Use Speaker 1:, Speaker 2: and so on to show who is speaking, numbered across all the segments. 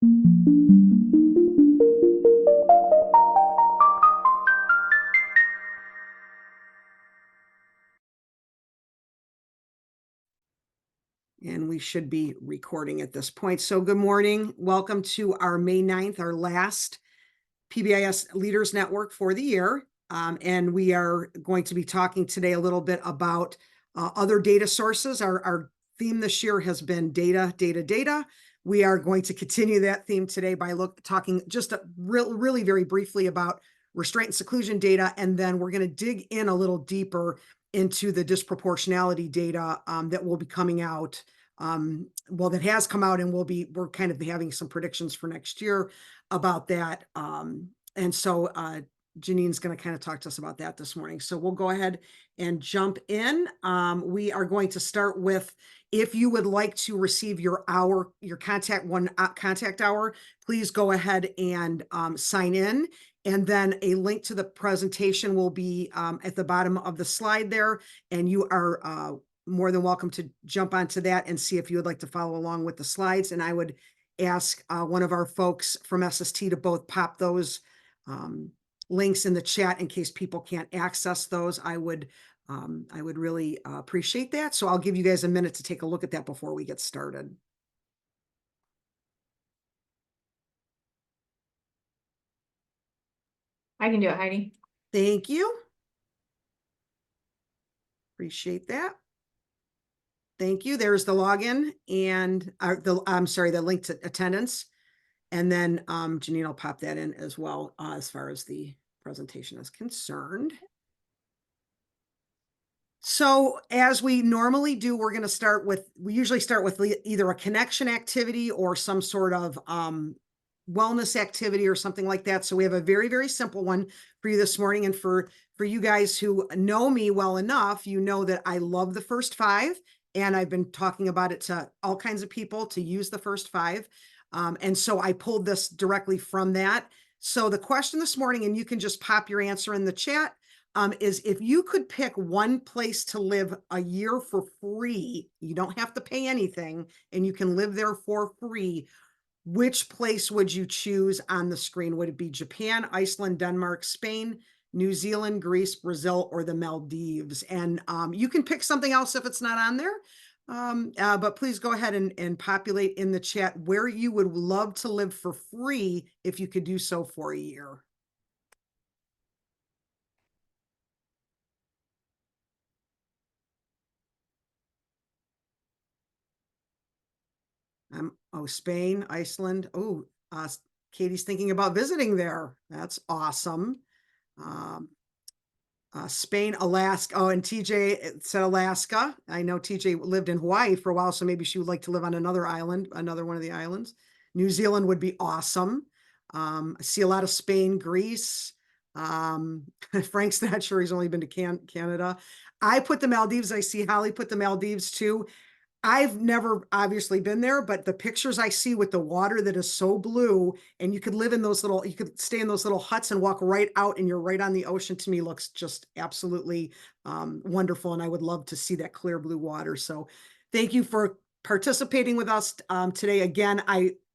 Speaker 1: And we should be recording at this point. So good morning. Welcome to our May 9th, our last PBIS Leaders Network for the year. And we are going to be talking today a little bit about other data sources. Our theme this year has been data, data, data. We are going to continue that theme today by talking just really very briefly about restraint and seclusion data. And then we're going to dig in a little deeper into the disproportionality data that will be coming out. Well, that has come out, and we're kind of having some predictions for next year about that. And so Janine's going to kind of talk to us about that this morning. So we'll go ahead and jump in. We are going to start with, if you would like to receive your contact hour, please go ahead and sign in. And then a link to the presentation will be at the bottom of the slide there. And you are more than welcome to jump onto that and see if you would like to follow along with the slides. And I would ask one of our folks from SST to both pop those links in the chat in case people can't access those. I would really appreciate that. So I'll give you guys a minute to take a look at that before we get started.
Speaker 2: I can do it, Heidi.
Speaker 1: Thank you. Appreciate that. Thank you. There's the login and the link to attendance. And then Janine will pop that in as well as far as the presentation is concerned. So as we normally do, we usually start with either a connection activity or some sort of wellness activity or something like that. So we have a very, very simple one for you this morning. And for you guys who know me well enough, you know that I love the first five. And I've been talking about it to all kinds of people to use the first five. And so I pulled this directly from that. So the question this morning, and you can just pop your answer in the chat, is if you could pick one place to live a year for free, you don't have to pay anything, and you can live there for free, which place would you choose on the screen? Would it be Japan, Iceland, Denmark, Spain, New Zealand, Greece, Brazil, or the Maldives? And you can pick something else if it's not on there. But please go ahead and populate in the chat where you would love to live for free if you could do so for a year. Spain, Iceland. Katie's thinking about visiting there. That's awesome. Spain, Alaska. Oh, and TJ said Alaska. I know TJ lived in Hawaii for a while, so maybe she would like to live on another island, another one of the islands. New Zealand would be awesome. I see a lot of Spain, Greece. Frank's not sure, he's only been to Canada. I put the Maldives. I see Holly put the Maldives too. I've never obviously been there, but the pictures I see with the water that is so blue, and you could stay in those little huts and walk right out and you're right on the ocean, to me looks just absolutely wonderful. And I would love to see that clear blue water. So thank you for participating with us today. Again,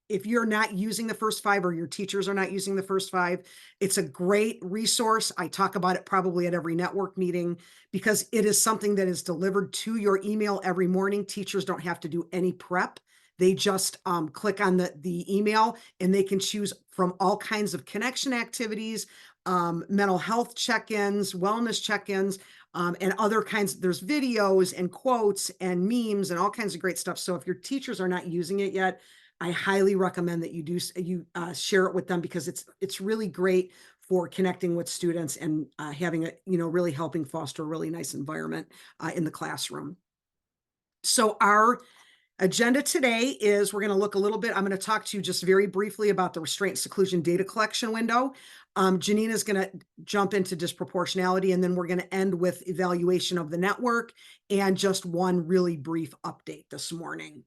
Speaker 1: if you're not using the first five, or your teachers are not using the first five, it's a great resource. I talk about it probably at every network meeting because it is something that is delivered to your email every morning. Teachers don't have to do any prep. They just click on the email and they can choose from all kinds of connection activities, mental health check-ins, wellness check-ins, and other kinds. There's videos and quotes and memes and all kinds of great stuff. So if your teachers are not using it yet, I highly recommend that you share it with them, because it's really great for connecting with students and having really helping foster a really nice environment in the classroom. So our agenda today is we're going to look a little bit. I'm going to talk to you just very briefly about the restraint seclusion data collection window. Janine is going to jump into disproportionality, and then we're going to end with evaluation of the network and just one really brief update this morning.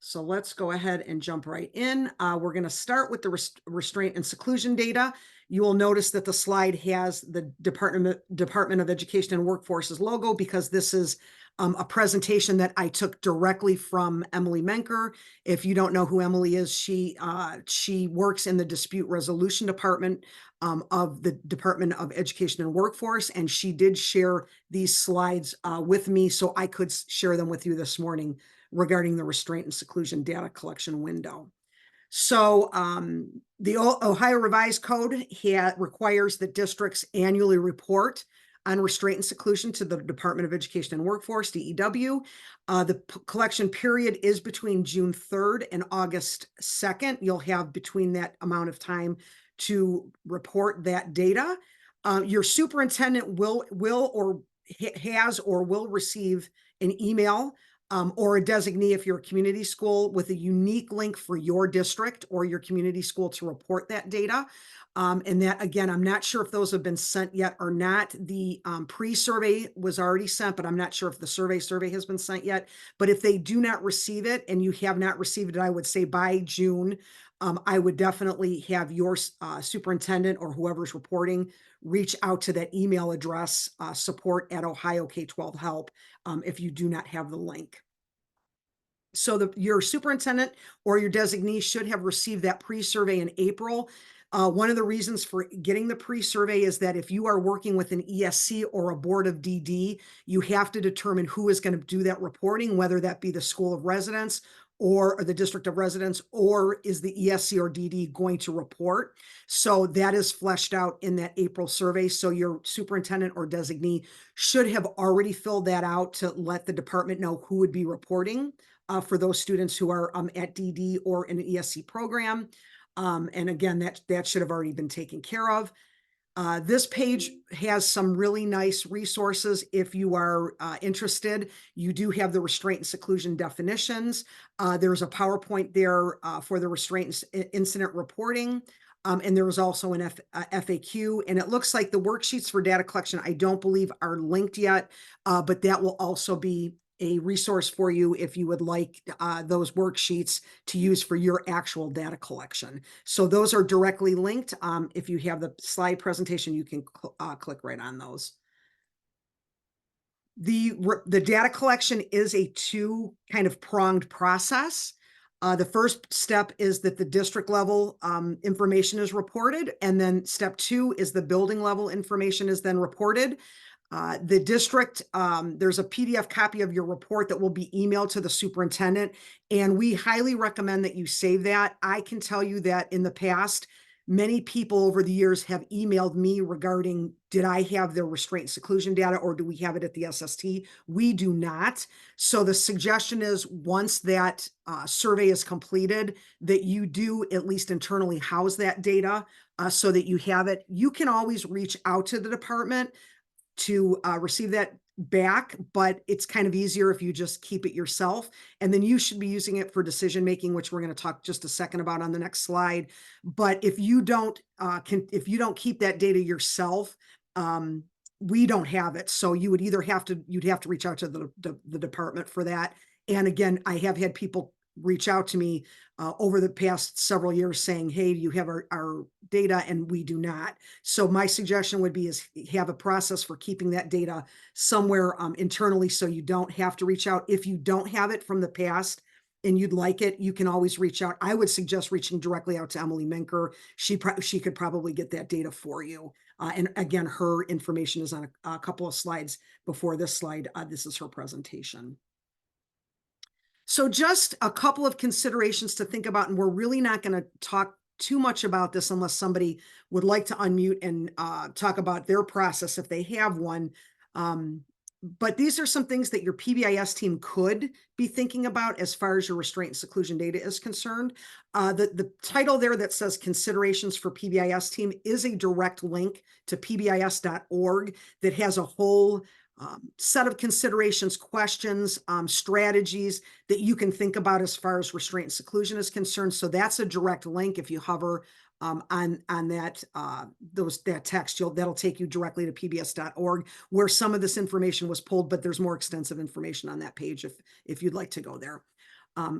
Speaker 1: So let's go ahead and jump right in. We're going to start with the restraint and seclusion data. You will notice that the slide has the Department of Education and Workforce's logo, because this is a presentation that I took directly from Emily Menker. If you don't know who Emily is, she works in the dispute resolution department of the Department of Education and Workforce, and she did share these slides with me so I could share them with you this morning regarding the restraint and seclusion data collection window. So the Ohio Revised Code requires that districts annually report on restraint and seclusion to the Department of Education and Workforce, DEW. The collection period is between June 3rd and August 2nd. You'll have between that amount of time to report that data. Your superintendent will or has or will receive an email or a designee if you're a community school with a unique link for your district or your community school to report that data. And that, again, I'm not sure if those have been sent yet or not. The pre-survey was already sent, but I'm not sure if the survey has been sent yet. But if they do not receive it and you have not received it, I would say by June, I would definitely have your superintendent or whoever's reporting reach out to that email address, support@Ohio K-12 Help, if you do not have the link. So your superintendent or your designee should have received that pre-survey in April. One of the reasons for getting the pre-survey is that if you are working with an ESC or a board of DD, you have to determine who is going to do that reporting, whether that be the school of residence or the district of residence, or is the ESC or DD going to report? So that is fleshed out in that April survey. So your superintendent or designee should have already filled that out to let the department know who would be reporting for those students who are at DD or in an ESC program. And again, that should have already been taken care of. This page has some really nice resources if you are interested. You do have the restraint and seclusion definitions. There's a PowerPoint there for the restraint and incident reporting. And there was also an FAQ, and it looks like the worksheets for data collection, I don't believe are linked yet, but that will also be a resource for you if you would like those worksheets to use for your actual data collection. So those are directly linked. If you have the slide presentation, you can click right on those. The data collection is a two kind of pronged process. The first step is that the district level information is reported, and then step two is the building level information is then reported. The district, there's a PDF copy of your report that will be emailed to the superintendent, and we highly recommend that you save that. I can tell you that in the past, many people over the years have emailed me regarding, did I have the restraint seclusion data or do we have it at the SST? We do not. So the suggestion is once that survey is completed, that you do at least internally house that data so that you have it. You can always reach out to the department to receive that back, but it's kind of easier if you just keep it yourself. And then you should be using it for decision making, which we're going to talk just a second about on the next slide. But if you don't keep that data yourself, we don't have it. So you would either you'd have to reach out to the department for that. And again, I have had people reach out to me over the past several years saying, hey, do you have our data? And we do not. So my suggestion would be is have a process for keeping that data somewhere internally so you don't have to reach out. If you don't have it from the past and you'd like it, you can always reach out. I would suggest reaching directly out to Emily Menker. She could probably get that data for you. And again, her information is on a couple of slides before this slide. This is her presentation. So just a couple of considerations to think about, and we're really not going to talk too much about this unless somebody would like to unmute and talk about their process if they have one. But these are some things that your PBIS team could be thinking about as far as your restraint and seclusion data is concerned. The title there that says considerations for PBIS team is a direct link to pbis.org that has a whole set of considerations, questions, strategies that you can think about as far as restraint and seclusion is concerned. So that's a direct link. If you hover on that that text, that'll take you directly to pbis.org, where some of this information was pulled, but there's more extensive information on that page if you'd like to go there.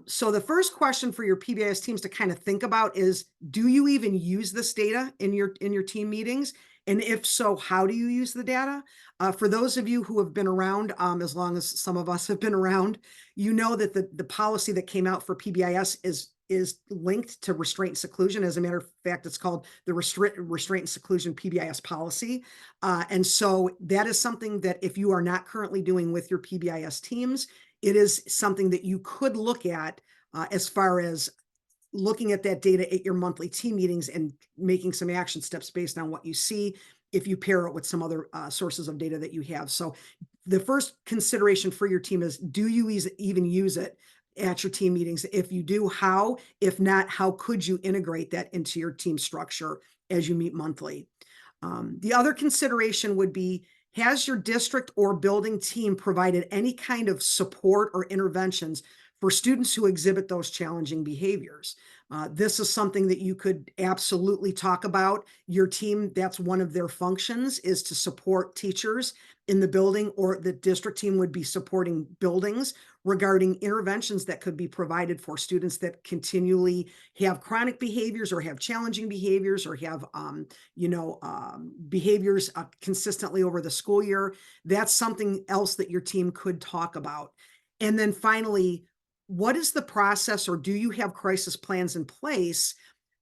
Speaker 1: So the first question for your PBIS teams to kind of think about is, do you even use this data in your team meetings? And if so, how do you use the data? For those of you who have been around, as long as some of us have been around, you know that the policy that came out for PBIS is linked to restraint and seclusion. As a matter of fact, it's called the restraint and seclusion PBIS policy. And so that is something that if you are not currently doing with your PBIS teams, it is something that you could look at as far as looking at that data at your monthly team meetings and making some action steps based on what you see if you pair it with some other sources of data that you have. So the first consideration for your team is, do you even use it at your team meetings? If you do, how? If not, how could you integrate that into your team structure as you meet monthly? The other consideration would be, has your district or building team provided any kind of support or interventions for students who exhibit those challenging behaviors? This is something that you could absolutely talk about. Your team, that's one of their functions, is to support teachers in the building, or the district team would be supporting buildings regarding interventions that could be provided for students that continually have chronic behaviors or have challenging behaviors or have behaviors consistently over the school year. That's something else that your team could talk about. And then finally, what is the process, or do you have crisis plans in place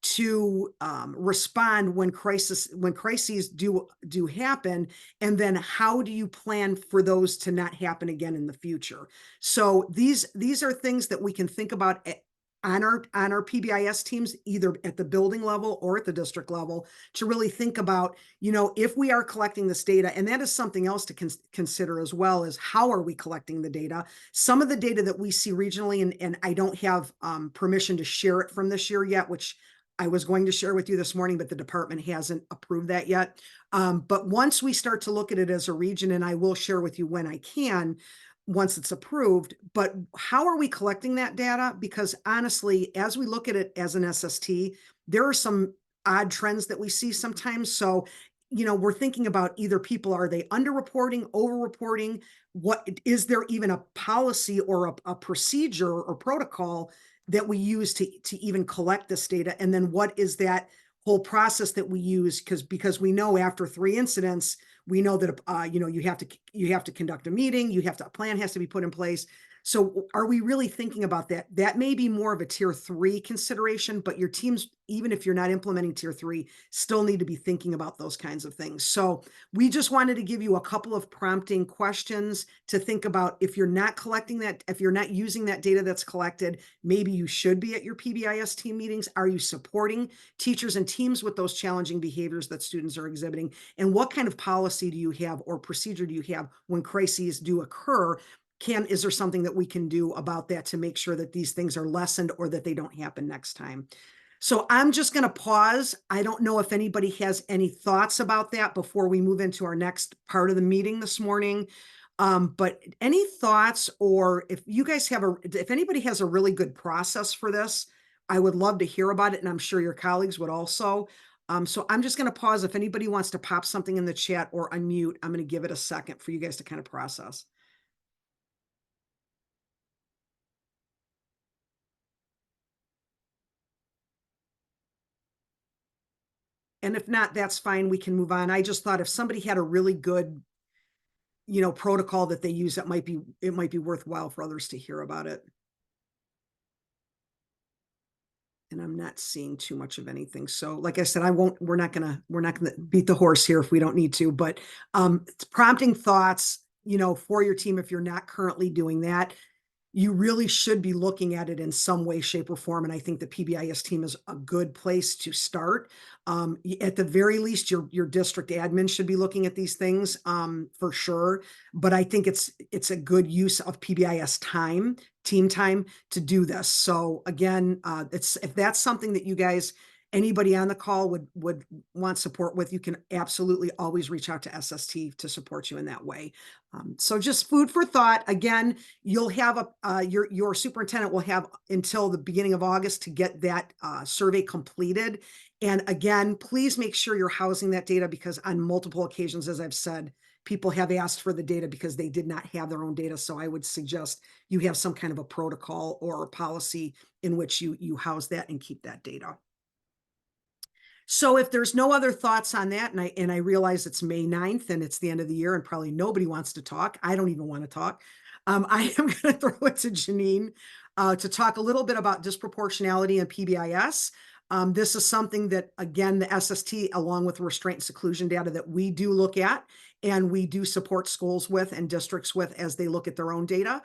Speaker 1: to respond when crises do happen? And then how do you plan for those to not happen again in the future? So these are things that we can think about on our PBIS teams, either at the building level or at the district level, to really think about, if we are collecting this data. And that is something else to consider as well, is how are we collecting the data? Some of the data that we see regionally, and I don't have permission to share it from this year yet, which I was going to share with you this morning, but the department hasn't approved that yet. But once we start to look at it as a region, and I will share with you when I can, once it's approved. But how are we collecting that data? Because honestly, as we look at it as an SST, there are some odd trends that we see sometimes. So, we're thinking about, either people, are they underreporting, overreporting? What is there even a policy or a procedure or protocol that we use to even collect this data? And then what is that whole process that we use? Because we know after 3 incidents, we know that you have to conduct a meeting, a plan has to be put in place. So are we really thinking about that? That may be more of a tier 3 consideration, but your teams, even if you're not implementing tier 3, still need to be thinking about those kinds of things. So we just wanted to give you a couple of prompting questions to think about. If you're not collecting that, if you're not using that data that's collected, maybe you should be at your PBIS team meetings. Are you supporting teachers and teams with those challenging behaviors that students are exhibiting? And what kind of policy do you have or procedure do you have when crises do occur? Is there something that we can do about that to make sure that these things are lessened or that they don't happen next time? So I'm just going to pause. I don't know if anybody has any thoughts about that before we move into our next part of the meeting this morning. But any thoughts, or if anybody has a really good process for this, I would love to hear about it. And I'm sure your colleagues would also. So I'm just going to pause. If anybody wants to pop something in the chat or unmute, I'm going to give it a second for you guys to kind of process. And if not, that's fine. We can move on. I just thought if somebody had a really good, protocol that they use, it might be worthwhile for others to hear about it. And I'm not seeing too much of anything. So like I said, we're not gonna beat the horse here if we don't need to, but it's prompting thoughts, for your team. If you're not currently doing that, you really should be looking at it in some way, shape, or form. And I think the PBIS team is a good place to start. At the very least, your district admin should be looking at these things for sure. But I think it's a good use of PBIS team time to do this. So again, if that's something that you guys, anybody on the call would want support with, you can absolutely always reach out to SST to support you in that way. So just food for thought. Again, you'll have your superintendent will have until the beginning of August to get that survey completed. And again, please make sure you're housing that data, because on multiple occasions, as I've said, people have asked for the data because they did not have their own data. So I would suggest you have some kind of a protocol or a policy in which you house that and keep that data. So if there's no other thoughts on that, and I realize it's May 9th and it's the end of the year and probably nobody wants to talk. I don't even want to talk. I am going to throw it to Janine to talk a little bit about disproportionality and PBIS. This is something that, again, the SST, along with restraint and seclusion data, that we do look at and we do support schools with and districts with as they look at their own data.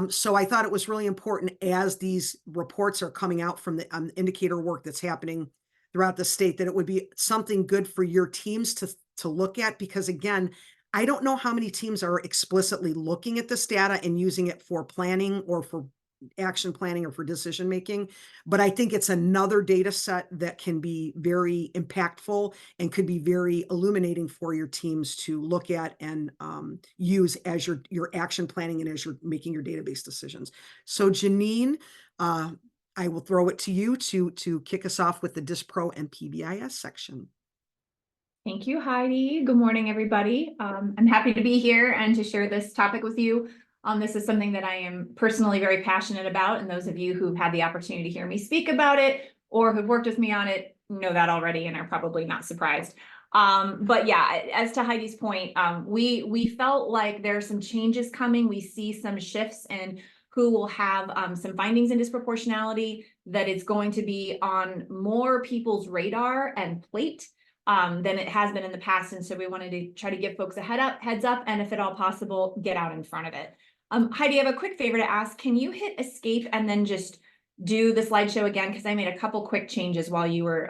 Speaker 1: So I thought it was really important, as these reports are coming out from the indicator work that's happening throughout the state, that it would be something good for your teams to look at, because again, I don't know how many teams are explicitly looking at this data and using it for planning or for action planning or for decision making, but I think it's another data set that can be very impactful and could be very illuminating for your teams to look at and use as your action planning and as you're making your database decisions. So Janine, I will throw it to you to kick us off with the Dispro and PBIS section.
Speaker 2: Thank you, Heidi. Good morning, everybody. I'm happy to be here and to share this topic with you. This is something that I am personally very passionate about, and those of you who've had the opportunity to hear me speak about it or who've worked with me on it know that already and are probably not surprised. But yeah, as to Heidi's point, we felt like there are some changes coming. We see some shifts in who will have some findings in disproportionality, that it's going to be on more people's radar and plate than it has been in the past. And so we wanted to try to give folks a heads up, and if at all possible, get out in front of it. Heidi, I have a quick favor to ask. Can you hit escape and then just do the slideshow again? Because I made a couple quick changes while you were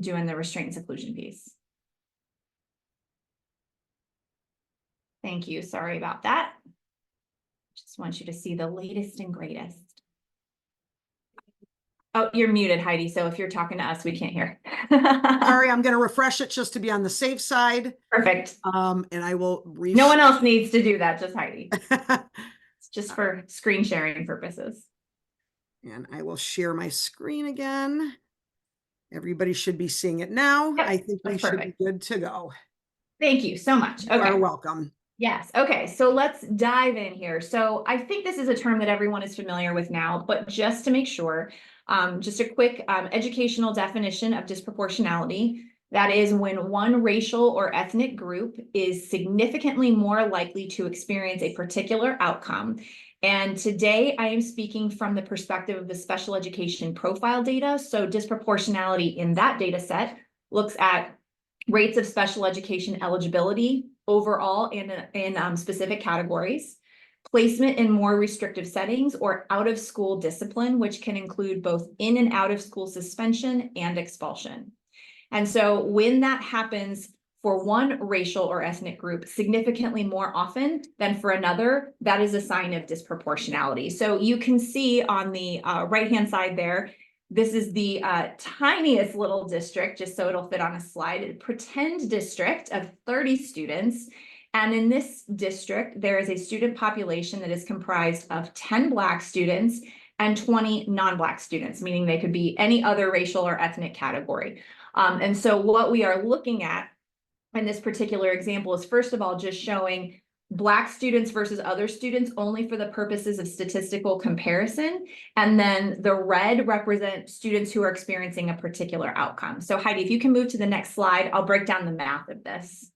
Speaker 2: doing the restraint and seclusion piece. Thank you. Sorry about that. Just want you to see the latest and greatest. Oh, you're muted, Heidi. So if you're talking to us, we can't hear.
Speaker 1: Sorry, I'm going to refresh it just to be on the safe side.
Speaker 2: Perfect.
Speaker 1: And I will
Speaker 2: No one else needs to do that, just Heidi. It's just for screen sharing purposes.
Speaker 1: And I will share my screen again. Everybody should be seeing it now.
Speaker 2: Yep,
Speaker 1: I think we should be good to go.
Speaker 2: Thank you so much.
Speaker 1: Okay. You are welcome.
Speaker 2: Yes. Okay. So let's dive in here. So I think this is a term that everyone is familiar with now, but just to make sure, just a quick educational definition of disproportionality. That is when one racial or ethnic group is significantly more likely to experience a particular outcome. And today I am speaking from the perspective of the special education profile data. So disproportionality in that data set looks at rates of special education eligibility overall in specific categories, placement in more restrictive settings, or out of school discipline, which can include both in and out of school suspension and expulsion. And so when that happens for one racial or ethnic group significantly more often than for another, that is a sign of disproportionality. So you can see on the right-hand side there, this is the tiniest little district, just so it'll fit on a slide, a pretend district of 30 students. And in this district, there is a student population that is comprised of 10 Black students and 20 non-Black students, meaning they could be any other racial or ethnic category. And so what we are looking at in this particular example is, first of all, just showing Black students versus other students only for the purposes of statistical comparison. And then the red represent students who are experiencing a particular outcome. So Heidi, if you can move to the next slide, I'll break down the math of this.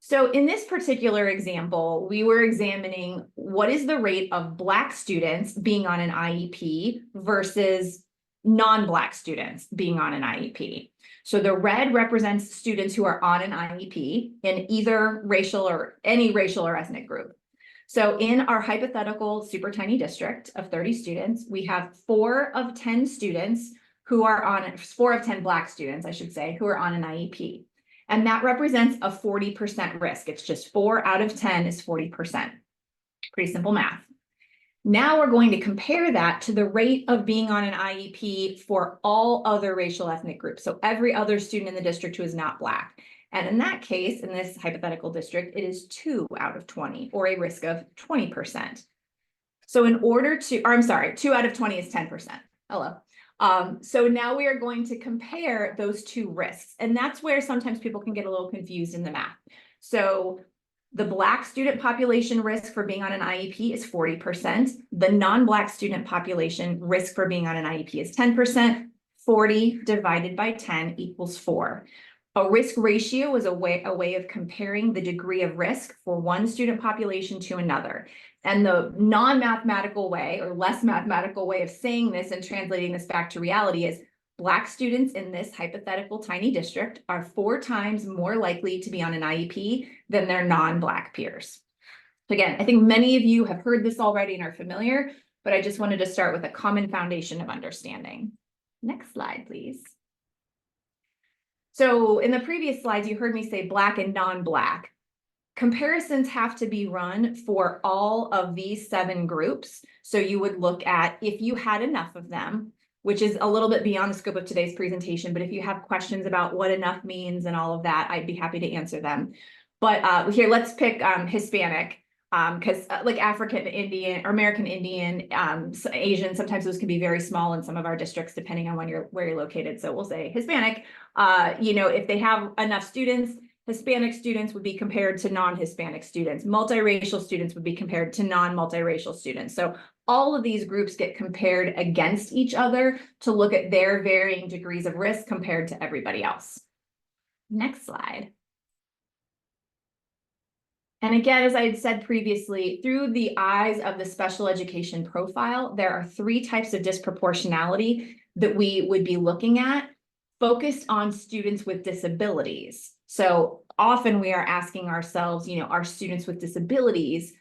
Speaker 2: So in this particular example, we were examining what is the rate of Black students being on an IEP versus non-Black students being on an IEP. So the red represents students who are on an IEP in either racial or any racial or ethnic group. So in our hypothetical super tiny district of 30 students, we have 4 of 10 students who are on 4 of 10 Black students, I should say, who are on an IEP. And that represents a 40% risk. It's just 4 out of 10 is 40%. Pretty simple math. Now we're going to compare that to the rate of being on an IEP for all other racial ethnic groups. So every other student in the district who is not Black. And in that case, in this hypothetical district, it is 2 out of 20, or a risk of 20%. So in order to, or I'm sorry, 2 out of 20 is 10%. Hello. So now we are going to compare those two risks. And that's where sometimes people can get a little confused in the math. So the Black student population risk for being on an IEP is 40%. The non-Black student population risk for being on an IEP is 10%. 40 divided by 10 equals 4. A risk ratio is a way of comparing the degree of risk for one student population to another. And the non-mathematical way or less mathematical way of saying this and translating this back to reality is Black students in this hypothetical tiny district are 4 times more likely to be on an IEP than their non-Black peers. Again, I think many of you have heard this already and are familiar, but I just wanted to start with a common foundation of understanding. Next slide, please. So in the previous slides, you heard me say Black and non-Black. Comparisons have to be run for all of these 7 groups. So you would look at if you had enough of them, which is a little bit beyond the scope of today's presentation, but if you have questions about what enough means and all of that, I'd be happy to answer them. But here, let's pick Hispanic, because like African Indian or American Indian, Asian, sometimes those can be very small in some of our districts, depending on where you're located. So we'll say Hispanic, if they have enough students, Hispanic students would be compared to non-Hispanic students. Multiracial students would be compared to non-multiracial students. So all of these groups get compared against each other to look at their varying degrees of risk compared to everybody else. Next slide. And again, as I had said previously, through the eyes of the special education profile, there are 3 types of disproportionality that we would be looking at, focused on students with disabilities. So often we are asking ourselves, are students with disabilities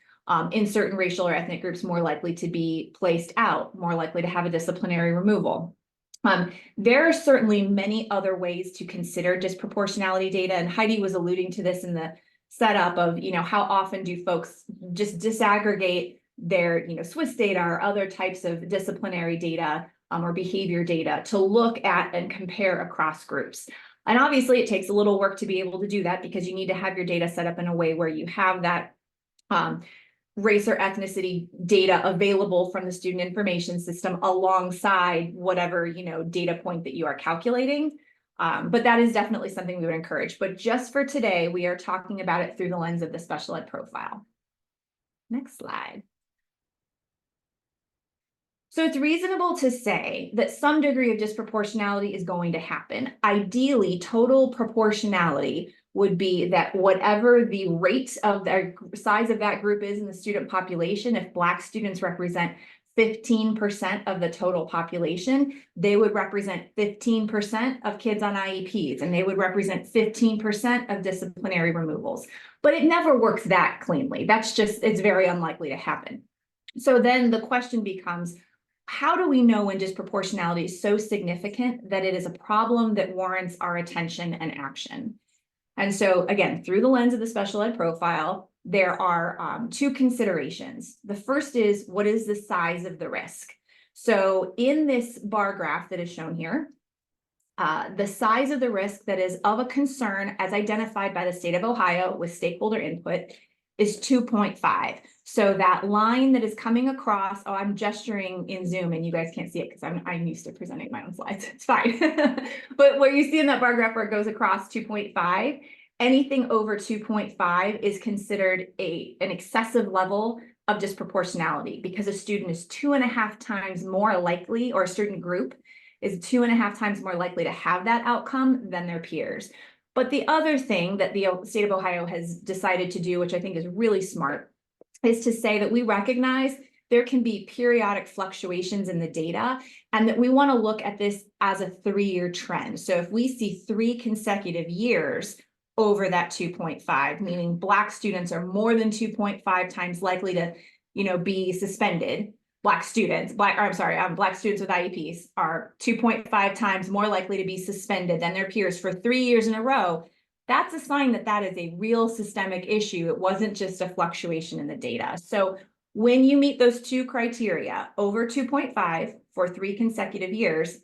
Speaker 2: in certain racial or ethnic groups more likely to be placed out, more likely to have a disciplinary removal? There are certainly many other ways to consider disproportionality data, and Heidi was alluding to this in the setup of, how often do folks just disaggregate their, Swiss data or other types of disciplinary data or behavior data to look at and compare across groups. And obviously it takes a little work to be able to do that because you need to have your data set up in a way where you have that race or ethnicity data available from the student information system alongside whatever, data point that you are calculating. But that is definitely something we would encourage. But just for today, we are talking about it through the lens of the special ed profile. Next slide. So it's reasonable to say that some degree of disproportionality is going to happen. Ideally, total proportionality would be that whatever the rate of the size of that group is in the student population, if Black students represent 15% of the total population, they would represent 15% of kids on IEPs, and they would represent 15% of disciplinary removals. But it never works that cleanly. It's very unlikely to happen. So then the question becomes, how do we know when disproportionality is so significant that it is a problem that warrants our attention and action? And so again, through the lens of the special ed profile, there are 2 considerations. The first is, what is the size of the risk? So in this bar graph that is shown here, the size of the risk that is of a concern as identified by the state of Ohio with stakeholder input is 2.5. So that line that is coming across, I'm gesturing in Zoom and you guys can't see it because I'm used to presenting my own slides. It's fine. But what you see in that bar graph where it goes across 2.5, anything over 2.5 is considered an excessive level of disproportionality because a student is 2.5 times more likely, or a student group is 2.5 times more likely to have that outcome than their peers. But the other thing that the state of Ohio has decided to do, which I think is really smart, is to say that we recognize there can be periodic fluctuations in the data and that we want to look at this as a 3-year trend. So if we see 3 consecutive years over that 2.5, meaning Black students are more than 2.5 times likely to, be suspended. Black students with IEPs are 2.5 times more likely to be suspended than their peers for 3 years in a row. That's a sign that that is a real systemic issue. It wasn't just a fluctuation in the data. So when you meet those 2 criteria, over 2.5 for 3 consecutive years,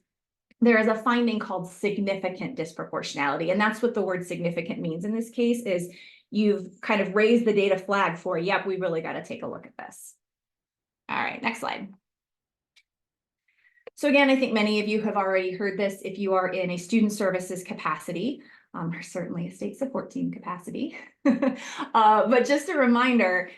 Speaker 2: there is a finding called significant disproportionality. And that's what the word significant means in this case, is you've kind of raised the data flag for, yep, we really got to take a look at this. All right, next slide. So again, I think many of you have already heard this if you are in a student services capacity, or certainly a state support team capacity. But just a reminder,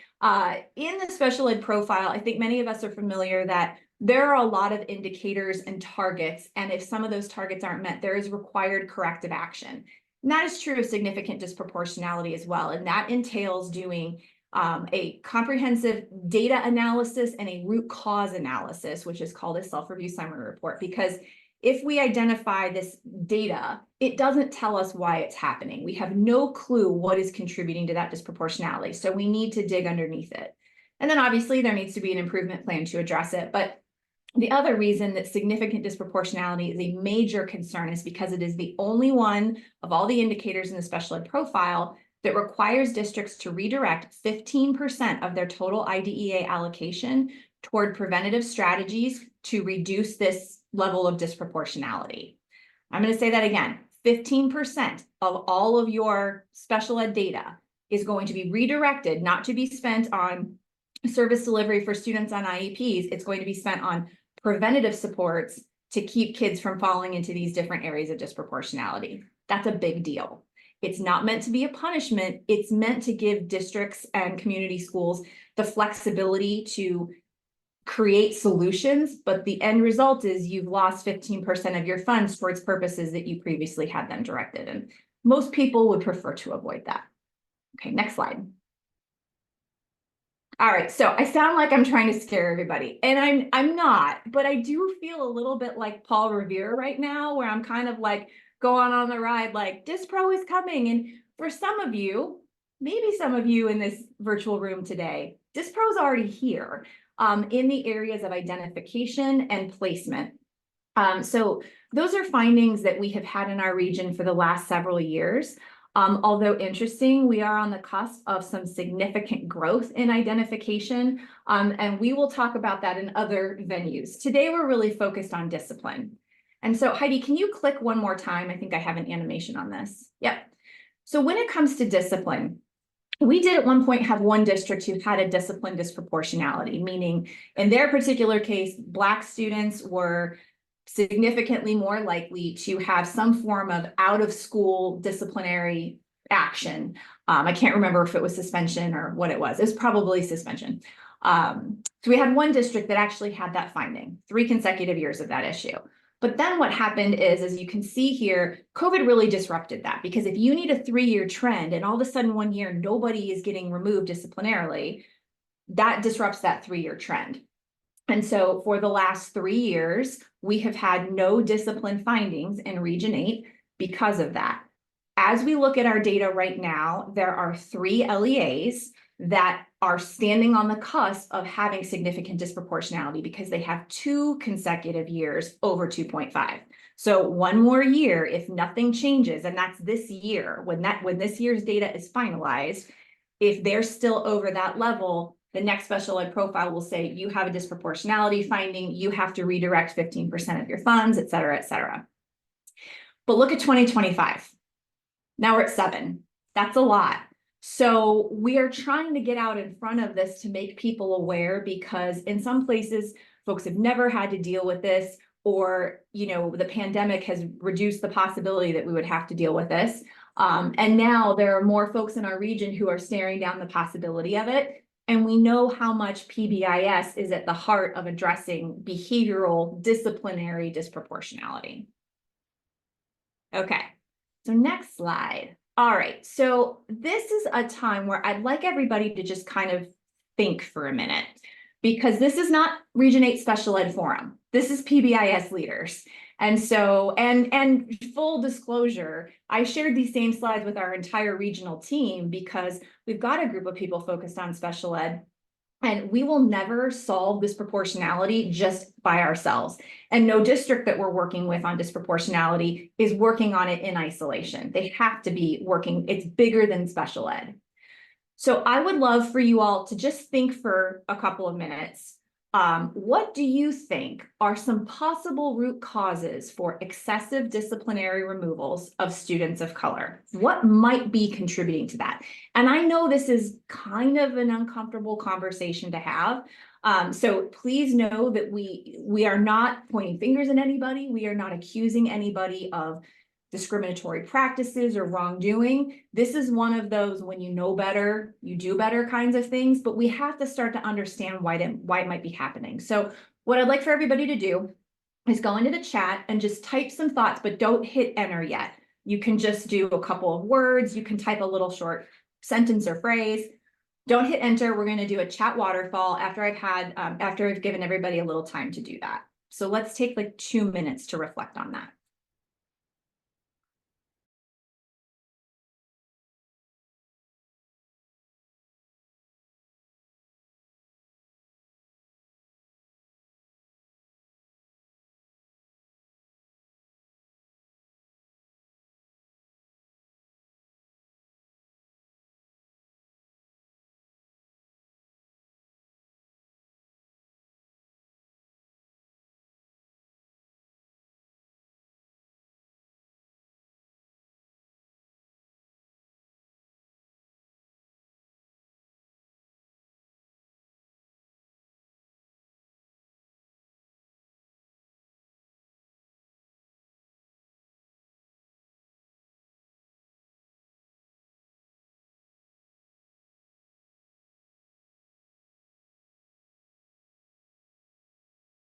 Speaker 2: in the special ed profile, I think many of us are familiar that there are a lot of indicators and targets, and if some of those targets aren't met, there is required corrective action. And that is true of significant disproportionality as well, and that entails doing a comprehensive data analysis and a root cause analysis, which is called a self-review summary report, because if we identify this data, it doesn't tell us why it's happening. We have no clue what is contributing to that disproportionality, so we need to dig underneath it. And then obviously there needs to be an improvement plan to address it, but the other reason that significant disproportionality is a major concern is because it is the only one of all the indicators in the special ed profile that requires districts to redirect 15% of their total IDEA allocation toward preventative strategies to reduce this level of disproportionality. I'm going to say that again, 15% of all of your special ed data is going to be redirected, not to be spent on service delivery for students on IEPs. It's going to be spent on preventative supports to keep kids from falling into these different areas of disproportionality. That's a big deal. It's not meant to be a punishment. It's meant to give districts and community schools the flexibility to create solutions, but the end result is you've lost 15% of your funds towards purposes that you previously had them directed. And most people would prefer to avoid that. Okay, next slide. All right, so I sound like I'm trying to scare everybody, and I'm not, but I do feel a little bit like Paul Revere right now, where I'm kind of like going on the ride, like Dispro is coming. And for some of you, maybe some of you in this virtual room today, Dispro is already here in the areas of identification and placement. So those are findings that we have had in our region for the last several years. Although interesting, we are on the cusp of some significant growth in identification, and we will talk about that in other venues. Today, we're really focused on discipline. And so Heidi, can you click one more time? I think I have an animation on this. Yep. So when it comes to discipline, we did at one point have one district who had a discipline disproportionality, meaning in their particular case, Black students were significantly more likely to have some form of out of school disciplinary action. I can't remember if it was suspension or what it was. It was probably suspension. So we had one district that actually had that finding, 3 consecutive years of that issue. But then what happened is, as you can see here, COVID really disrupted that, because if you need a 3-year trend and all of a sudden one year nobody is getting removed disciplinarily, that disrupts that 3-year trend. And so for the last 3 years, we have had no discipline findings in Region 8 because of that. As we look at our data right now, there are 3 LEAs that are standing on the cusp of having significant disproportionality because they have 2 consecutive years over 2.5. So one more year, if nothing changes, and that's this year, when this year's data is finalized, if they're still over that level, the next special ed profile will say you have a disproportionality finding, you have to redirect 15% of your funds, et cetera, et cetera. But look at 2025. Now we're at 7. That's a lot. So we are trying to get out in front of this to make people aware, because in some places, folks have never had to deal with this, or, you know, the pandemic has reduced the possibility that we would have to deal with this. And now there are more folks in our region who are staring down the possibility of it. And we know how much PBIS is at the heart of addressing behavioral disciplinary disproportionality. Okay, so next slide. All right, so this is a time where I'd like everybody to just kind of think for a minute, because this is not Region 8 Special Ed Forum. This is PBIS leaders. And so, and full disclosure, I shared these same slides with our entire regional team because we've got a group of people focused on special ed, and we will never solve disproportionality just by ourselves. And no district that we're working with on disproportionality is working on it in isolation. They have to be working. It's bigger than special ed. So I would love for you all to just think for a couple of minutes. What do you think are some possible root causes for excessive disciplinary removals of students of color? What might be contributing to that? And I know this is kind of an uncomfortable conversation to have. So please know that we are not pointing fingers at anybody. We are not accusing anybody of discriminatory practices or wrongdoing. This is one of those when you know better, you do better kinds of things, but we have to start to understand why it might be happening. So What I'd like for everybody to do is go into the chat and just type some thoughts, but don't hit enter yet. You can just do a couple of words. You can type a little short sentence or phrase. Don't hit enter. We're going to do a chat waterfall after I've given everybody a little time to do that. So let's take like 2 minutes to reflect on that.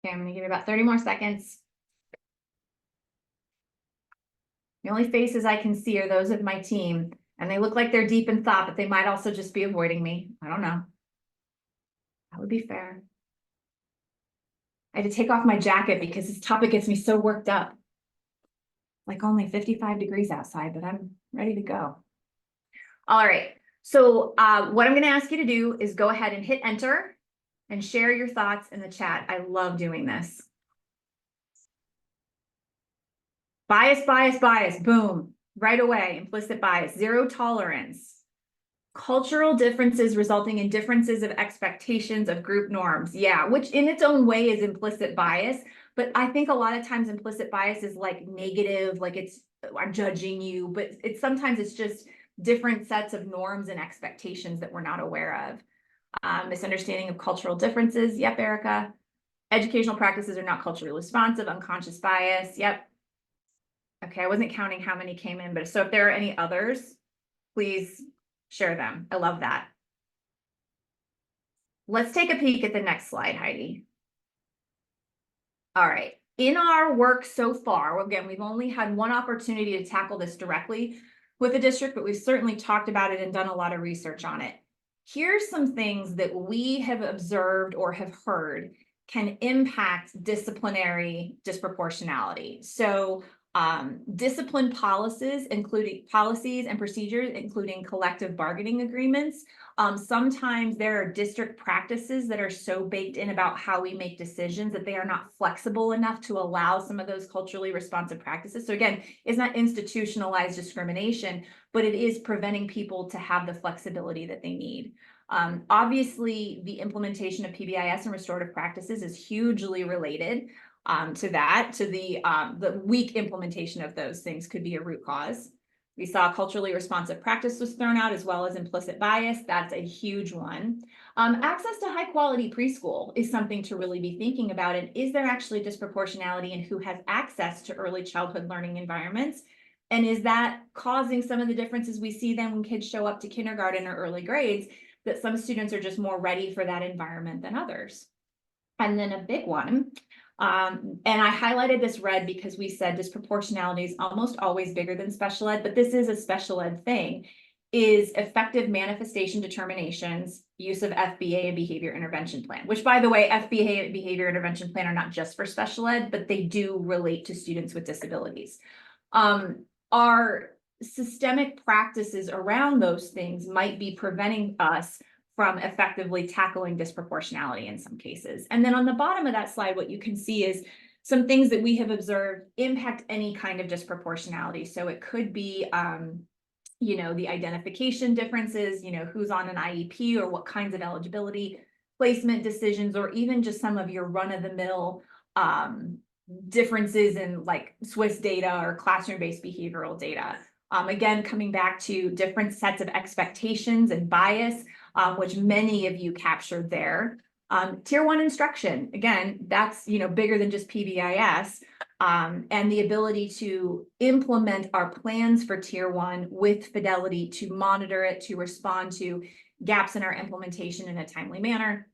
Speaker 2: Okay, I'm going to give you about 30 more seconds. The only faces I can see are those of my team, and they look like they're deep in thought, but they might also just be avoiding me. I don't know. That would be fair. I had to take off my jacket because this topic gets me so worked up. Like only 55 degrees outside, but I'm ready to go. All right. So what I'm going to ask you to do is go ahead and hit enter and share your thoughts in the chat. I love doing this. Bias, bias, bias. Boom. Right away. Implicit bias. Zero tolerance. Cultural differences resulting in differences of expectations of group norms. Yeah, which in its own way is implicit bias. But I think a lot of times implicit bias is like negative, like it's, I'm judging you, but it's sometimes it's just different sets of norms and expectations that we're not aware of. Misunderstanding of cultural differences. Yep, Erica. Educational practices are not culturally responsive. Unconscious bias. Yep. Okay, I wasn't counting how many came in, but so if there are any others, please share them. I love that. Let's take a peek at the next slide, Heidi. All right. In our work so far, again, we've only had one opportunity to tackle this directly with the district, but we've certainly talked about it and done a lot of research on it. Here's some things that we have observed or have heard can impact disciplinary disproportionality. So discipline policies and procedures, including collective bargaining agreements. Sometimes there are district practices that are so baked in about how we make decisions that they are not flexible enough to allow some of those culturally responsive practices. So again, it's not institutionalized discrimination, but it is preventing people to have the flexibility that they need. Obviously, the implementation of PBIS and restorative practices is hugely related to the weak implementation of those things could be a root cause. We saw culturally responsive practice was thrown out as well as implicit bias. That's a huge one. Access to high quality preschool is something to really be thinking about. And is there actually disproportionality in who has access to early childhood learning environments? And is that causing some of the differences we see then when kids show up to kindergarten or early grades, that some students are just more ready for that environment than others? And then a big one, and I highlighted this red because we said disproportionality is almost always bigger than special ed, but this is a special ed thing, is effective manifestation determinations, use of FBA and behavior intervention plan, which by the way, FBA and behavior intervention plan are not just for special ed, but they do relate to students with disabilities. Our systemic practices around those things might be preventing us from effectively tackling disproportionality in some cases. And then on the bottom of that slide, what you can see is some things that we have observed impact any kind of disproportionality. So it could be, the identification differences, who's on an IEP or what kinds of eligibility, placement decisions, or even just some of your run-of-the-mill differences in like Swiss data or classroom-based behavioral data. Again, coming back to different sets of expectations and bias, which many of you captured there. Tier 1 instruction, again, that's bigger than just PBIS, and the ability to implement our plans for Tier 1 with fidelity, to monitor it, to respond to gaps in our implementation in a timely manner.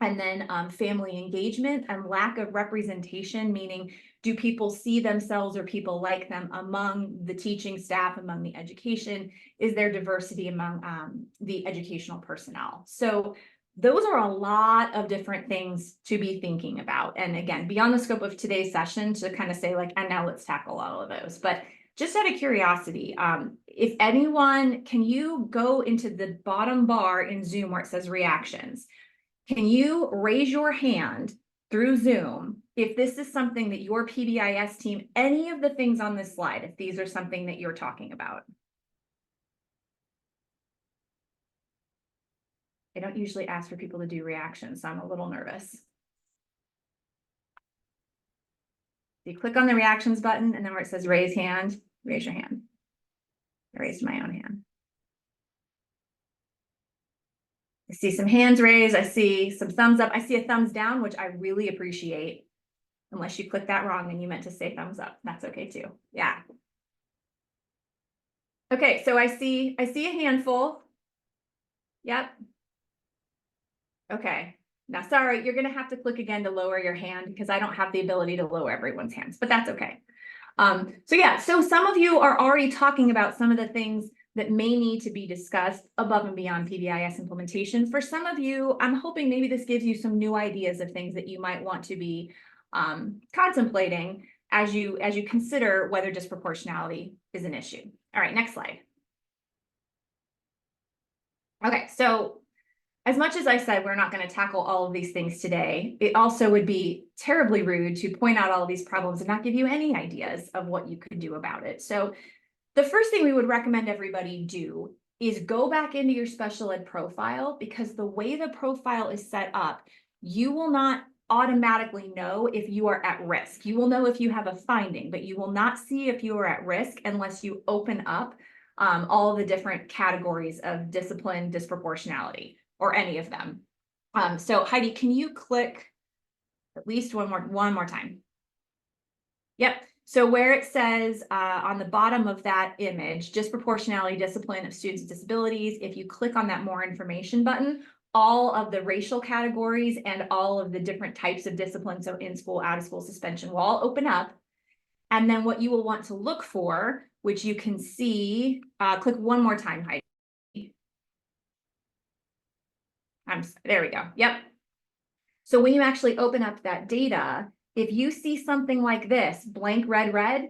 Speaker 2: And then family engagement and lack of representation, meaning do people see themselves or people like them among the teaching staff, among the education? Is there diversity among the educational personnel? So those are a lot of different things to be thinking about. And again, beyond the scope of today's session to kind of say like, and now let's tackle all of those. But just out of curiosity, if anyone, can you go into the bottom bar in Zoom where it says reactions? Can you raise your hand through Zoom if this is something that your PBIS team, any of the things on this slide, if these are something that you're talking about? I don't usually ask for people to do reactions, so I'm a little nervous. You click on the reactions button and then where it says raise hand, raise your hand. I raised my own hand. I see some hands raised. I see some thumbs up. I see a thumbs down, which I really appreciate. Unless you clicked that wrong and you meant to say thumbs up. That's okay too. Yeah. Okay, so I see a handful. Yep. Okay. Now, sorry, you're going to have to click again to lower your hand because I don't have the ability to lower everyone's hands, but that's okay. So yeah, so some of you are already talking about some of the things that may need to be discussed above and beyond PBIS implementation. For some of you, I'm hoping maybe this gives you some new ideas of things that you might want to be contemplating as you consider whether disproportionality is an issue. All right, next slide. Okay, so as much as I said we're not going to tackle all of these things today, it also would be terribly rude to point out all of these problems and not give you any ideas of what you could do about it. So the first thing we would recommend everybody do is go back into your special ed profile, because the way the profile is set up, you will not automatically know if you are at risk. You will know if you have a finding, but you will not see if you are at risk unless you open up all the different categories of discipline, disproportionality, or any of them. So Heidi, can you click at least one more time? Yep. So where it says on the bottom of that image, disproportionality, discipline of students with disabilities, if you click on that more information button, all of the racial categories and all of the different types of discipline, so in school, out of school, suspension, will all open up. And then what you will want to look for, which you can see, click one more time, Heidi. There we go. Yep. So when you actually open up that data, if you see something like this, blank red,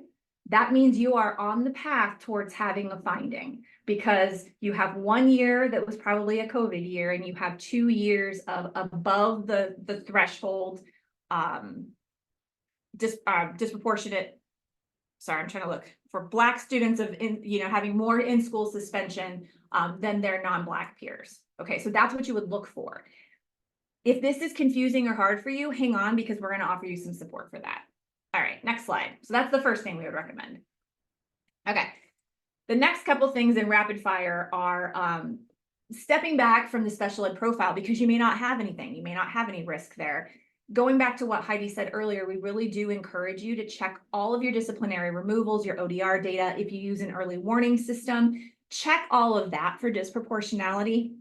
Speaker 2: that means you are on the path towards having a finding, because you have 1 year that was probably a COVID year, and you have 2 years of above the threshold disproportionate. Sorry, I'm trying to look for Black students of having more in-school suspension than their non-Black peers. Okay, so that's what you would look for. If this is confusing or hard for you, hang on, because we're going to offer you some support for that. All right, next slide. So that's the first thing we would recommend. Okay, the next couple things in rapid fire are stepping back from the special ed profile, because you may not have anything. You may not have any risk there. Going back to what Heidi said earlier, we really do encourage you to check all of your disciplinary removals, your ODR data. If you use an early warning system, check all of that for disproportionality.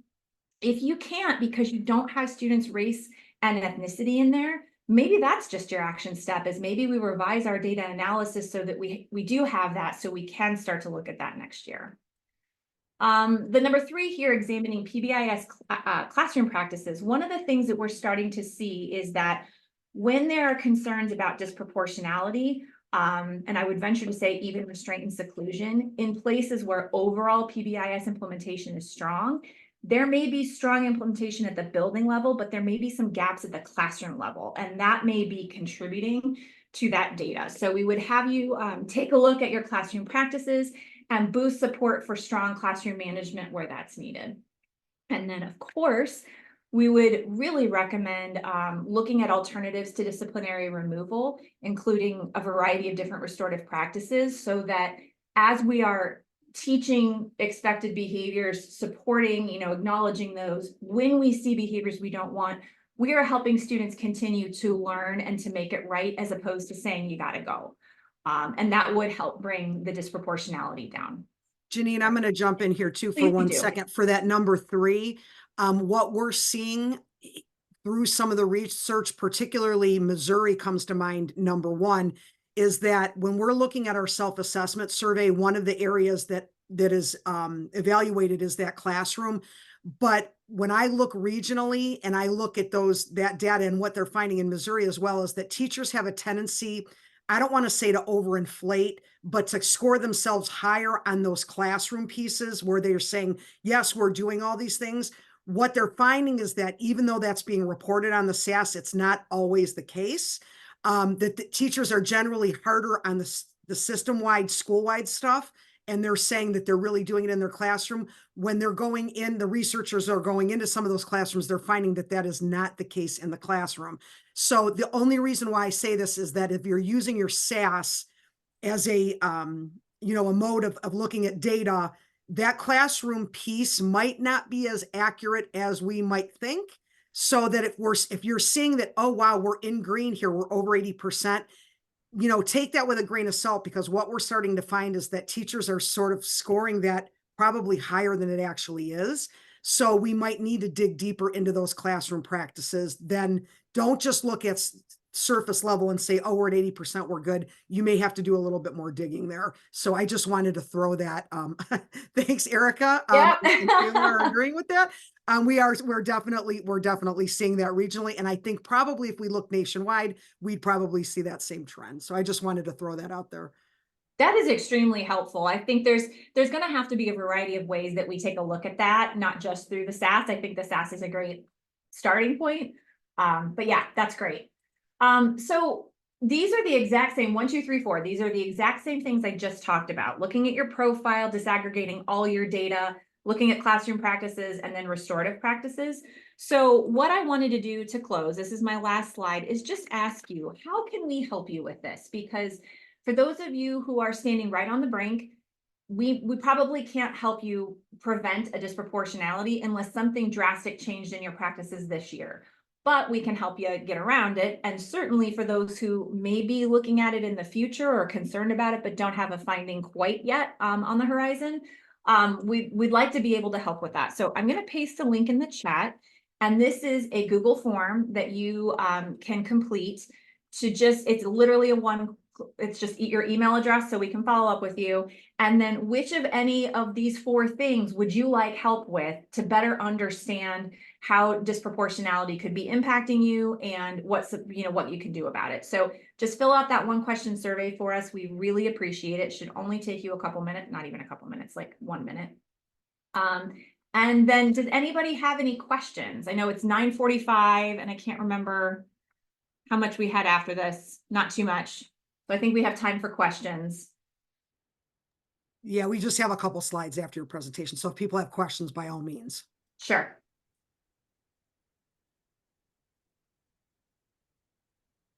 Speaker 2: If you can't, because you don't have students' race and ethnicity in there, maybe that's just your action step, is maybe we revise our data analysis so that we do have that, so we can start to look at that next year. The number 3 here, examining PBIS classroom practices. One of the things that we're starting to see is that when there are concerns about disproportionality, and I would venture to say even restraint and seclusion, in places where overall PBIS implementation is strong, there may be strong implementation at the building level, but there may be some gaps at the classroom level, and that may be contributing to that data. So we would have you take a look at your classroom practices and boost support for strong classroom management where that's needed. And then, of course, we would really recommend looking at alternatives to disciplinary removal, including a variety of different restorative practices, so that as we are teaching expected behaviors, supporting, acknowledging those, when we see behaviors we don't want, we are helping students continue to learn and to make it right, as opposed to saying you got to go. And that would help bring the disproportionality down.
Speaker 1: Janine, I'm going to jump in here too for
Speaker 2: Please
Speaker 1: 1
Speaker 2: do.
Speaker 1: second for that number 3. What we're seeing through some of the research, particularly Missouri comes to mind, number one, is that when we're looking at our self-assessment survey, one of the areas that is evaluated is that classroom. But when I look regionally and I look at that data and what they're finding in Missouri as well, is that teachers have a tendency, I don't want to say to overinflate, but to score themselves higher on those classroom pieces where they're saying, yes, we're doing all these things. What they're finding is that even though that's being reported on the SAS, it's not always the case. That the teachers are generally harder on the system-wide, school-wide stuff, and they're saying that they're really doing it in their classroom. When they're going in, the researchers are going into some of those classrooms, they're finding that that is not the case in the classroom. So the only reason why I say this is that if you're using your SAS as a a mode of looking at data, that classroom piece might not be as accurate as we might think. So that if you're seeing that, oh wow, we're in green here, we're over 80%, take that with a grain of salt, because what we're starting to find is that teachers are sort of scoring that probably higher than it actually is. So we might need to dig deeper into those classroom practices. Then don't just look at surface level and say, oh, we're at 80%, we're good. You may have to do a little bit more digging there. So I just wanted to throw that. Thanks, Erica.
Speaker 2: Yeah.
Speaker 1: And Taylor are agreeing with that. We're definitely seeing that regionally. And I think probably if we look nationwide, we'd probably see that same trend. So I just wanted to throw that out there.
Speaker 2: That is extremely helpful. I think there's going to have to be a variety of ways that we take a look at that, not just through the SAS. I think the SAS is a great starting point. But yeah, that's great. So these are the exact same 1, 2, 3, 4. These are the exact same things I just talked about. Looking at your profile, disaggregating all your data, looking at classroom practices, and then restorative practices. So what I wanted to do to close, this is my last slide, is just ask you, how can we help you with this? Because for those of you who are standing right on the brink, we probably can't help you prevent a disproportionality unless something drastic changed in your practices this year. But we can help you get around it. And certainly for those who may be looking at it in the future or concerned about it, but don't have a finding quite yet on the horizon, we'd like to be able to help with that. So I'm going to paste a link in the chat. And this is a Google form that you can complete it's literally it's just your email address so we can follow up with you. And then which of any of these 4 things would you like help with to better understand how disproportionality could be impacting you and what you can do about it. So just fill out that 1 question survey for us. We really appreciate it. It should only take you a couple minutes, not even a couple minutes, like 1 minute. And then does anybody have any questions? I know it's 9:45 and I can't remember how much we had after this, not too much. So I think we have time for questions.
Speaker 1: Yeah, we just have a couple slides after your presentation. So if people have questions, by all means.
Speaker 2: Sure.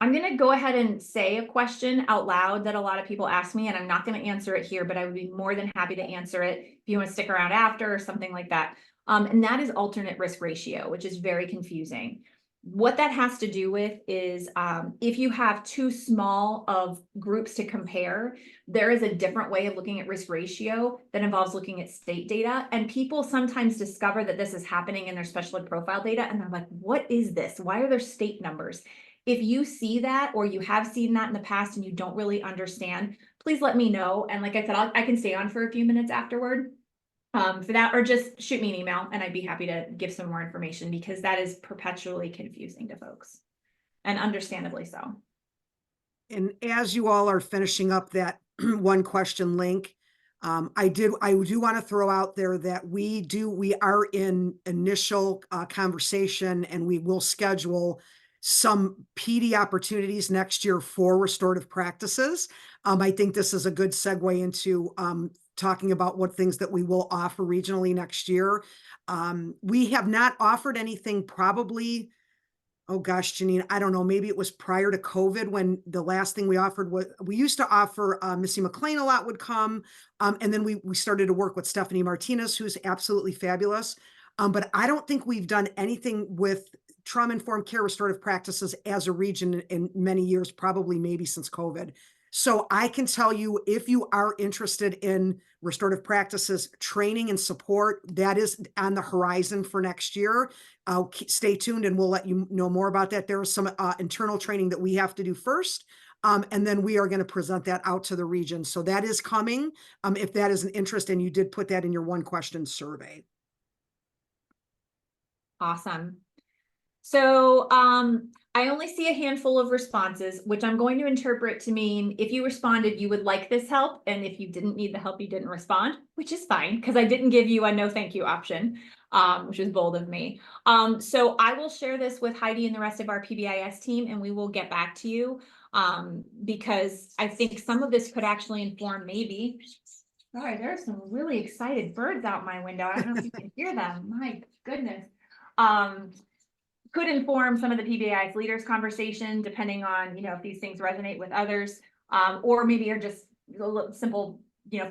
Speaker 2: I'm going to go ahead and say a question out loud that a lot of people ask me, and I'm not going to answer it here, but I would be more than happy to answer it if you want to stick around after or something like that. And that is alternate risk ratio, which is very confusing. What that has to do with is if you have too small of groups to compare, there is a different way of looking at risk ratio that involves looking at state data. And people sometimes discover that this is happening in their special ed profile data, and they're like, what is this? Why are there state numbers? If you see that, or you have seen that in the past and you don't really understand, please let me know. And like I said, I can stay on for a few minutes afterward for that, or just shoot me an email and I'd be happy to give some more information, because that is perpetually confusing to folks, and understandably so.
Speaker 1: And as you all are finishing up that 1 question link, I do want to throw out there that we are in initial conversation, and we will schedule some PD opportunities next year for restorative practices. I think this is a good segue into talking about what things that we will offer regionally next year. We have not offered anything probably, oh gosh, Janine, I don't know, maybe it was prior to COVID when the last thing we offered was, we used to offer Missy McLean a lot would come. And then we started to work with Stephanie Martinez, who's absolutely fabulous. But I don't think we've done anything with trauma-informed care restorative practices as a region in many years, probably maybe since COVID. So I can tell you, if you are interested in restorative practices training and support, that is on the horizon for next year. Stay tuned and we'll let you know more about that. There is some internal training that we have to do first. And then we are going to present that out to the region. So that is coming. If that is an interest, and you did put that in your one question survey.
Speaker 2: Awesome. So I only see a handful of responses, which I'm going to interpret to mean if you responded, you would like this help. And if you didn't need the help, you didn't respond, which is fine because I didn't give you a no thank you option, which is bold of me. So I will share this with Heidi and the rest of our PBIS team, and we will get back to you because I think some of this could actually inform maybe. Sorry, there are some really excited birds out my window. I don't know if you can hear them. My goodness. Could inform some of the PBIS leaders conversation, depending on, if these things resonate with others, or maybe are just a simple,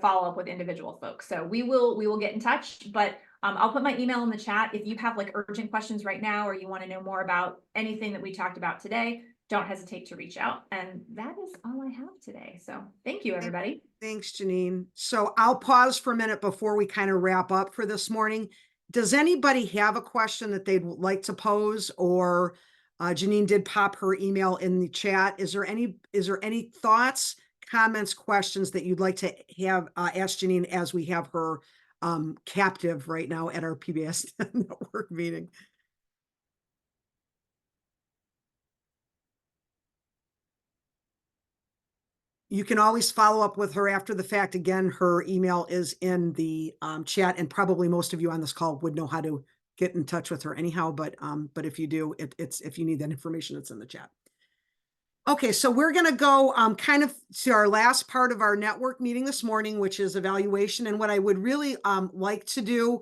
Speaker 2: follow up with individual folks. So we will get in touch, but I'll put my email in the chat. If you have like urgent questions right now, or you want to know more about anything that we talked about today, don't hesitate to reach out. And that is all I have today. So thank you, everybody.
Speaker 1: Thanks, Janine. So I'll pause for a minute before we kind of wrap up for this morning. Does anybody have a question that they'd like to pose? Or Janine did pop her email in the chat. Is there any thoughts, comments, questions that you'd like to have ask Janine as we have her captive right now at our PBS network meeting? You can always follow up with her after the fact. Again, her email is in the chat, and probably most of you on this call would know how to get in touch with her anyhow. But if you do, it's if you need that information, it's in the chat. Okay, so we're going to go kind of to our last part of our network meeting this morning, which is evaluation. And what I would really like to do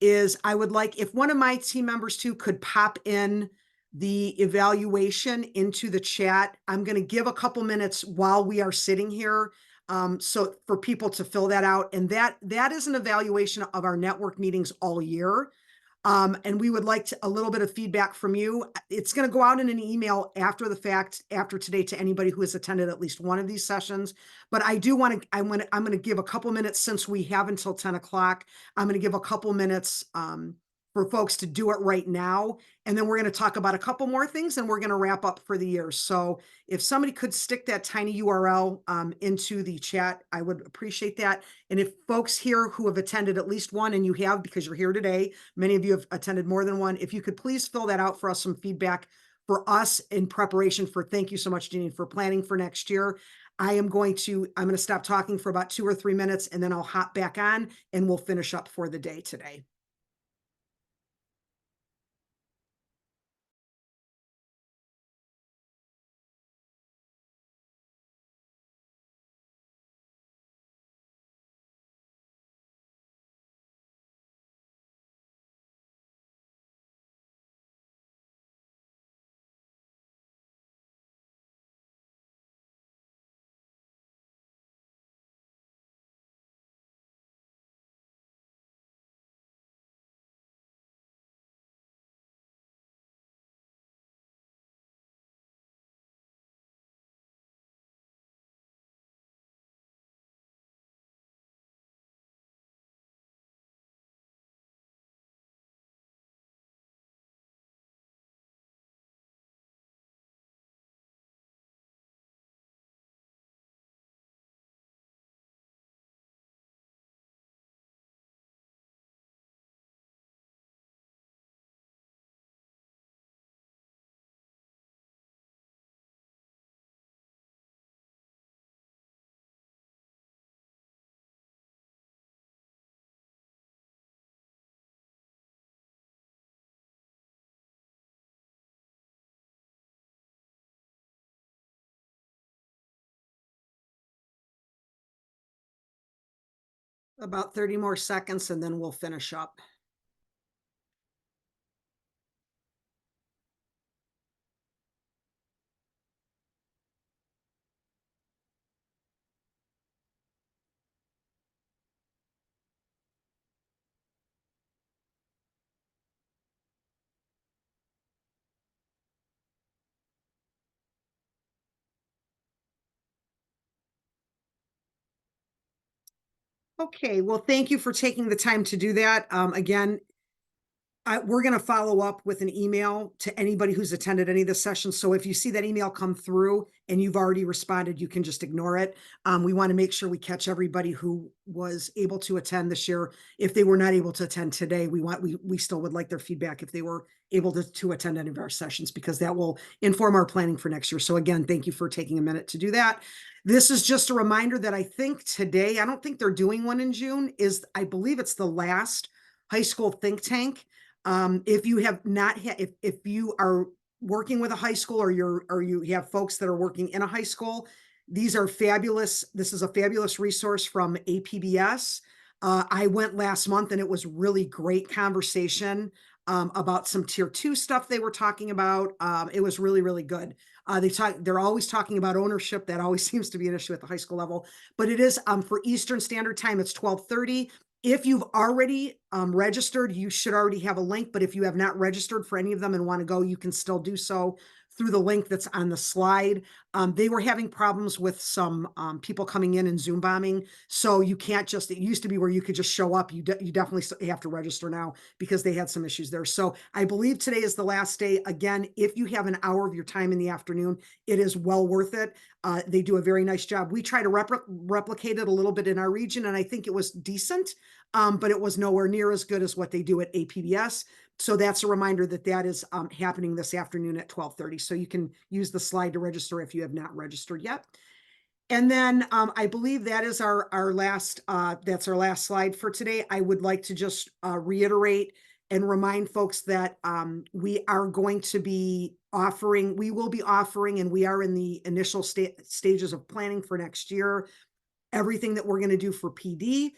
Speaker 1: is I would like if one of my team members too could pop in the evaluation into the chat. I'm going to give a couple minutes while we are sitting here, so for people to fill that out. And that is an evaluation of our network meetings all year. And we would like a little bit of feedback from you. It's going to go out in an email after the fact, after today, to anybody who has attended at least one of these sessions. But I do want to, I'm going to give a couple minutes, since we have until 10 o'clock. I'm going to give a couple minutes for folks to do it right now. And then we're going to talk about a couple more things, and we're going to wrap up for the year. So if somebody could stick that tiny URL into the chat, I would appreciate that. And if folks here who have attended at least one, and you have because you're here today, many of you have attended more than one, if you could please fill that out for us, some feedback for us in preparation for, thank you so much, Janine, for planning for next year. I'm going to stop talking for about 2 or 3 minutes, and then I'll hop back on and we'll finish up for the day today. About 30 more seconds, and then we'll finish up. Okay, well, thank you for taking the time to do that. Again, we're going to follow up with an email to anybody who's attended any of the sessions. So if you see that email come through and you've already responded, you can just ignore it. We want to make sure we catch everybody who was able to attend this year. If they were not able to attend today, we still would like their feedback if they were able to attend any of our sessions, because that will inform our planning for next year. So again, thank you for taking a minute to do that. This is just a reminder that I think today, I don't think they're doing one in June, I believe it's the last high school think tank. If you have not had, if you are working with a high school, or you have folks that are working in a high school, these are fabulous. This is a fabulous resource from PBIS. I went last month and it was really great conversation about some tier 2 stuff they were talking about. It was really, really good. They're always talking about ownership. That always seems to be an issue at the high school level, but it is for Eastern Standard Time. It's 12:30. If you've already registered, you should already have a link, but if you have not registered for any of them and want to go, you can still do so through the link that's on the slide. They were having problems with some people coming in and Zoom bombing. So you can't just, it used to be where you could just show up. You definitely have to register now because they had some issues there. So I believe today is the last day. Again, if you have an hour of your time in the afternoon, it is well worth it. They do a very nice job. We try to replicate it a little bit in our region, and I think it was decent, but it was nowhere near as good as what they do at PBIS. So that's a reminder that that is happening this afternoon at 12:30. So you can use the slide to register if you have not registered yet. And then I believe that is our last, that's our last slide for today. I would like to just reiterate and remind folks that we are going to be offering, we will be offering, and we are in the initial stages of planning for next year, everything that we're going to do for PD.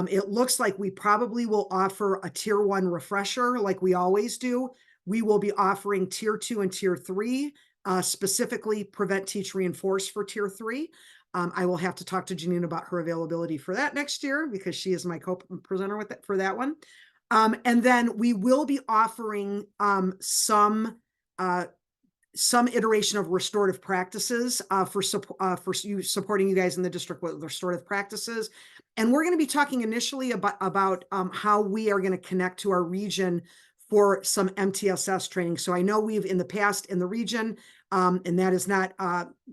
Speaker 1: It looks like we probably will offer a tier 1 refresher like we always do. We will be offering tier 2 and tier 3, specifically prevent, teach, reinforce for tier 3. I will have to talk to Janine about her availability for that next year, because she is my co-presenter with it for that one. And then we will be offering some iteration of restorative practices for supporting you guys in the district with restorative practices. And we're going to be talking initially about how we are going to connect to our region for some MTSS training. So I know we've in the past in the region, and that is not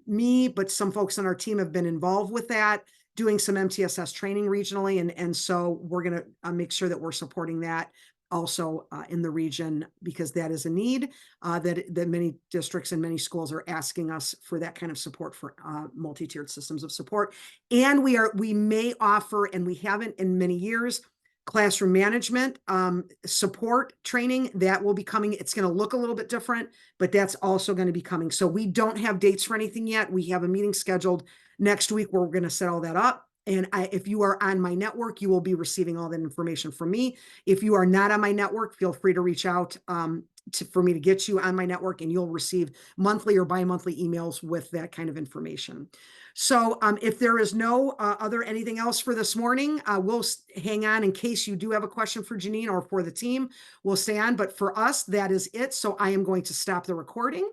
Speaker 1: me, but some folks on our team have been involved with that, doing some MTSS training regionally. And so we're going to make sure that we're supporting that also in the region, because that is a need that many districts and many schools are asking us for, that kind of support for multi-tiered systems of support. And we may offer, and we haven't in many years, classroom management support training that will be coming. It's going to look a little bit different, but that's also going to be coming. So we don't have dates for anything yet. We have a meeting scheduled next week where we're going to set all that up. And if you are on my network, you will be receiving all that information from me. If you are not on my network, feel free to reach out for me to get you on my network, and you'll receive monthly or bi-monthly emails with that kind of information. So if there is no anything else for this morning, we'll hang on in case you do have a question for Janine or for the team. We'll stay on, but for us, that is it. So I am going to stop the recording.